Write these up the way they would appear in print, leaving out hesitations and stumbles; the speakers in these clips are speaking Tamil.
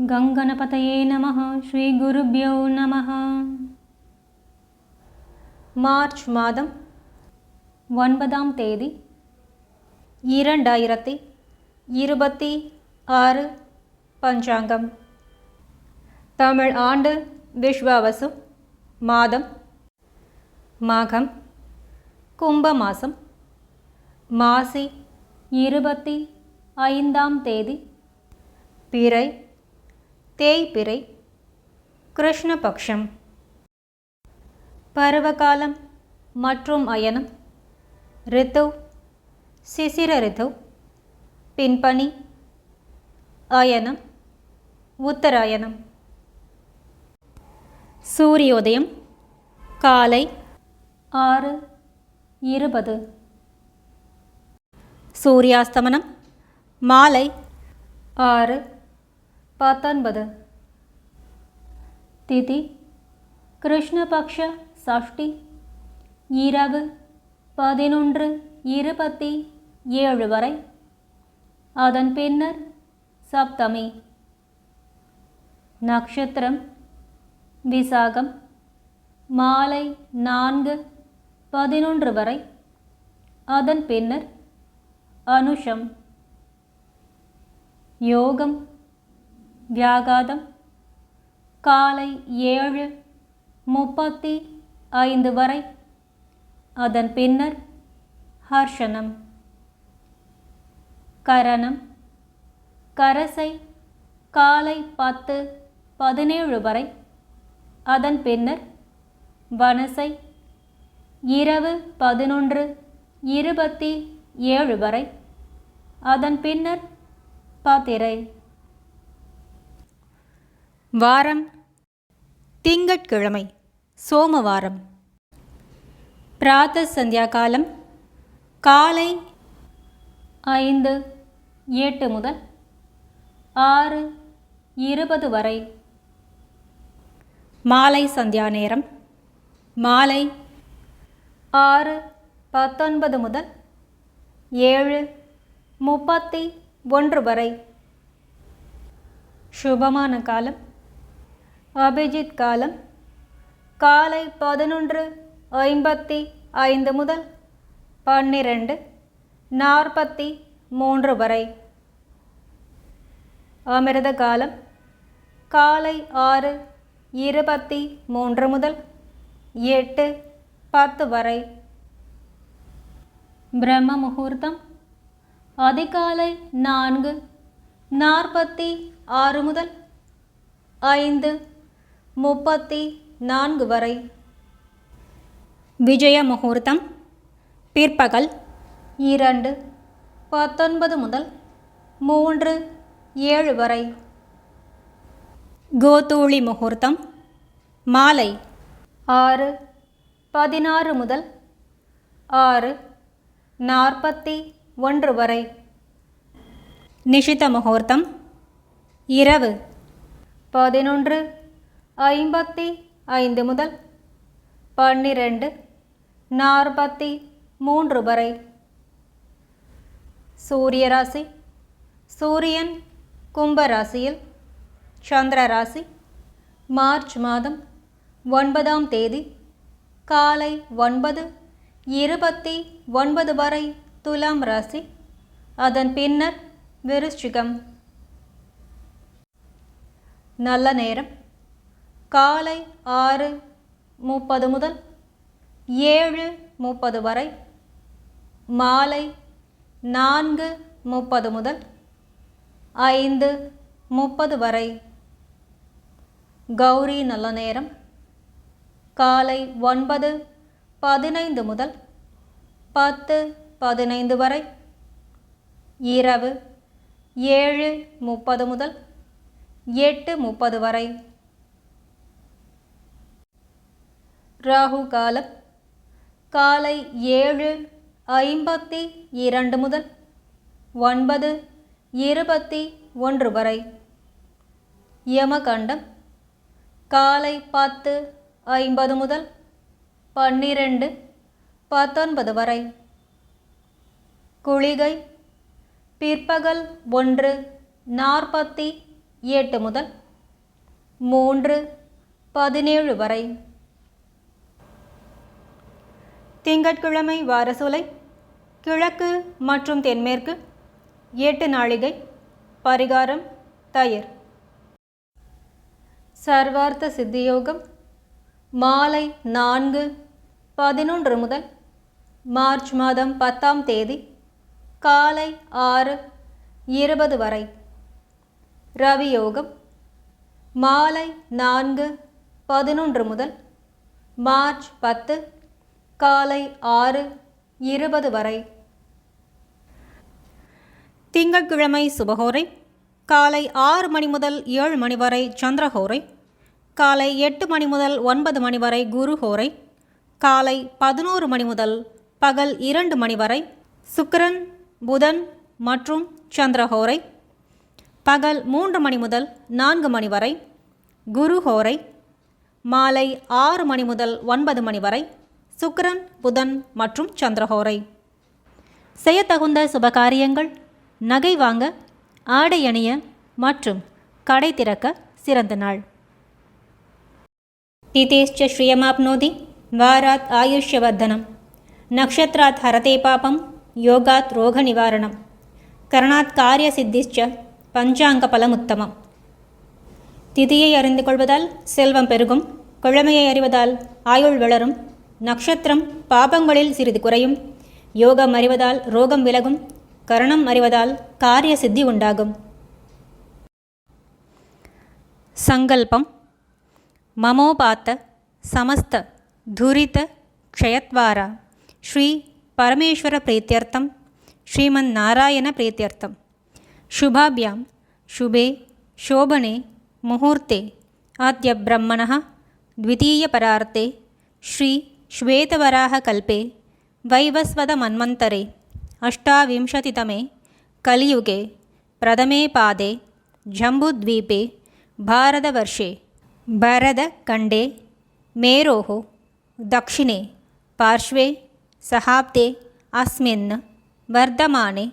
गङ्गणपतये नमः. श्रीगुरुभ्यो नमः. மார்ச் மாதம் 9ஆம் தேதி 2026 பஞ்சாங்கம். தமிழ் ஆண்டு விஸ்வாவசு, மாதம் மாகம், கும்ப மாசம், மாசி 25ஆம் தேதி, பிறை தேய்பிறை, கிருஷ்ணபக்ஷம். பருவகாலம் மற்றும் அயனம். ரித்து சிசிர ரித்து, பின்பனி, அயனம் உத்தராயணம். சூரியோதயம் காலை 6:20. சூரியாஸ்தமனம் மாலை 6:19. திதி கிருஷ்ணபக்ஷ சஷ்டி, இரவு 11:27 வரை. அதன் பின்னர் சப்தமி. நக்ஷத்திரம் விசாகம், மாலை 4:11 வரை. அதன் பின்னர் அனுஷம். யோகம் வியாகாதம் காலை 7:35 வரை. அதன் பின்னர் ஹர்ஷனம். கரணம் கரசை காலை 10:17 வரை. அதன் பின்னர் வனசை இரவு 11:27 வரை. அதன் பின்னர் பாத்திரை. வாரம் திங்கட்கிழமை சோமவாரம். பிராத்த சந்தியா காலம் காலை 5:08 முதல் 6:20 வரை. மாலை சந்தியா நேரம் மாலை 6:19 முதல் 7:31 வரை. சுபமான காலம் அபிஜித் காலம் காலை 11:55 முதல் 12:43 வரை. அமிர்த காலம் காலை 6:23 முதல் 8:10 வரை. பிரம்ம முகூர்த்தம் அதிகாலை 4:46 முதல் 5:34 வரை. விஜய முகூர்த்தம் பிற்பகல் 2:19 முதல் 3:07 வரை. கோதூளி முகூர்த்தம் மாலை 6:16 முதல் 6:41 வரை. நிஷித முகூர்த்தம் இரவு 11:55 முதல் 12:43 வரை. சூரிய ராசி சூரியன் கும்பராசியில், சந்திர ராசி. மார்ச் மாதம் 9ஆம் தேதி காலை 9:29 வரை துலாம் ராசி. அதன் பின்னர் விருச்சிகம். நல்ல நேரம் காலை 6:30 முதல் 7:30 வரை. மாலை 4:30 முதல் 5:30 வரை. கௌரி நல்ல நேரம் காலை 9:15 முதல் 10:15 வரை. இரவு 7:30 முதல் 8:30 வரை. ராகு காலம் காலை 7:52 முதல் 9:21 வரை. யமகண்டம் காலை 10:50 முதல் 12:19 வரை. குளிகை பிற்பகல் 1:40 8 முதல் 3:17 வரை. திங்கட்கிழமை வாரசூலை கிழக்கு மற்றும் தென்மேற்கு 8 நாழிகை. பரிகாரம் தயிர். சர்வார்த்த சித்தியோகம் மாலை 4:11 முதல் மார்ச் மாதம் 10ஆம் தேதி காலை 6:20 வரை. ரவி யோகம் மாலை 4:11 முதல் மார்ச் 10 காலை 6:20 வரை. திங்கட்கிழமை சுபஹோரை காலை 6 மணி முதல் 7 மணி வரை சந்திரஹோரை. காலை 8 மணி முதல் 9 மணி வரை குருஹோரை. காலை 11 மணி முதல் பகல் 2 மணி வரை சுக்கிரன் புதன் மற்றும் சந்திரஹோரை. பகல் 3 மணி முதல் 4 மணி வரை குருஹோரை. மாலை 6 மணி முதல் 9 மணி வரை சுக்கிரன் புதன் மற்றும் சந்திரஹோரை. செய்யத்தகுந்த சுபகாரியங்கள் நகை வாங்க, ஆடை அணிய மற்றும் கடை திறக்க சிறந்த நாள். திதேஷ்ச ஸ்ரீயமாப்னோதி வாராத் ஆயுஷ்யவர்தனம் நக்ஷத்ராத் ஹரதே பாபம் யோகாத் ரோக நிவாரணம் கரணாத் காரிய சித்திஷ்ச பஞ்சாங்க பலமுத்தமம். திதியை அறிந்து கொள்வதால் செல்வம் பெருகும், கிழமையை அறிவதால் ஆயுள் வளரும், நக்ஷத்திரம் பாபங்களில் சிறிது குறையும், யோகம் அறிவதால் ரோகம் விலகும், கரணம் அறிவதால் காரிய சித்தி உண்டாகும். சங்கல்பம் மமோபாத்த சமஸ்த துரித க்ஷயத்வாரா ஸ்ரீ பரமேஸ்வர பிரீத்யர்த்தம் ஸ்ரீமன் நாராயண பிரீத்யர்த்தம் शुभाभ्यां शुभे शोभने मुहूर्ते आद्य ब्रह्मणः द्वितीयपरार्ते श्री श्वेतवराहकल्पे वैवस्वतमन्वन्तरे अष्टाविंशतितमे कलियुगे प्रथमे पादे जम्बूद्वीपे भारतवर्षे भरतखण्डे मेरोः दक्षिणे पार्श्वे सहाब्दे अस्मिन् वर्धमाने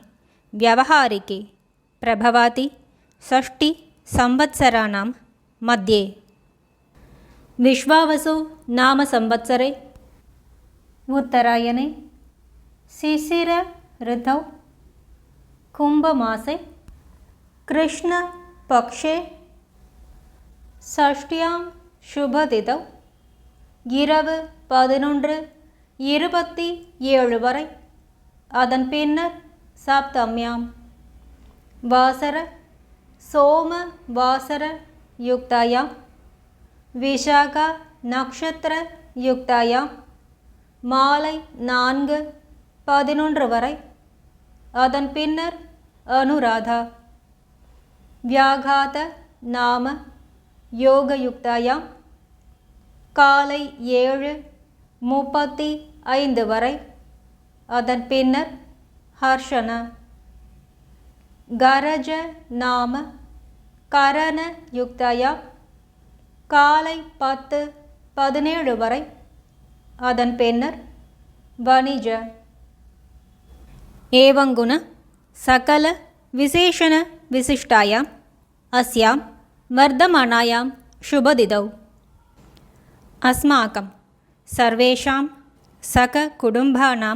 व्यावहारिके प्रभवाति 6 संवत्सराणां मध्ये विश्वावसु नाम संवत्सरे उत्तरायणे शिशिर ऋतौ कुम्भमासे कृष्णपक्षे षष्ट्यां शुभतिथौ இரவு 11:27 வரை. அதன் பின்னர் சப்தம்யாம் வாசர சோம வாசர யுக்தாயாம் விஷாகா நக்ஷத்திர யுக்தாயாம் மாலை 4:11 வரை. அதன் பின்னர் அனுராதா வியாகாத நாம யோகயுக்தாயாம் காலை 7:35 வரை. அதன் பின்னர் ஹர்ஷனா கரஜ நாம கரண யுக்தாயாம் காலை 10:17 வரை. அதன் பின்னர் வணிஜ ஏவங்குண சகல விசேஷண விசிஷ்டாயாம் அஸ்யாம் வர்தமானாயாம் शुभदिदौ अस्माकं सर्वेषां सककुटुम्बानां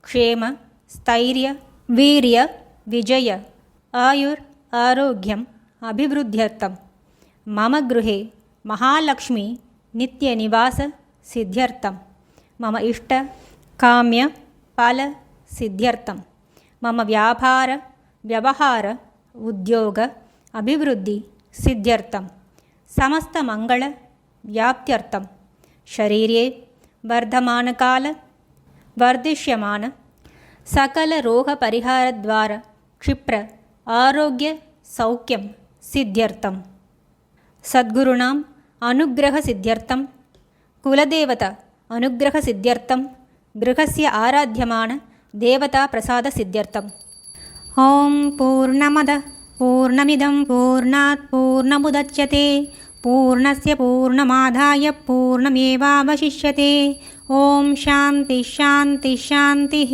क्षेम स्थैर्य वीर्य विजय आयुर् आरोग्यम् अभिवृद्ध्यर्थं मम गृहे महालक्ष्मी नित्यनिवास सिद्ध्यर्थं मम इष्ट काम्य फल सिद्ध्यर्थं मम व्यापार व्यवहार उद्योग अभिवृद्धि सिद्ध्यर्थं समस्त मंगल व्याप्त्यर्थं शरीरे वर्धमानकाल वर्धिष्यमान सकल रोग परिहार द्वारा क्षिप्र आरोग्य सौख्यं सिद्ध्यर्थं सद्गुरूणाम् अनुग्रह सिद्ध्यर्थं कुलदेवता अनुग्रह सिद्ध्यर्थं गृहस्य आराध्यमान देवता प्रसाद सिद्ध्यर्थम् ओम पूर्णमदः पूर्णमिदं पूर्णात् पूर्णमुदच्यते पूर्णस्य पूर्णमादाय पूर्णमेवावशिष्यते. ओम शांति शांति शांतिः.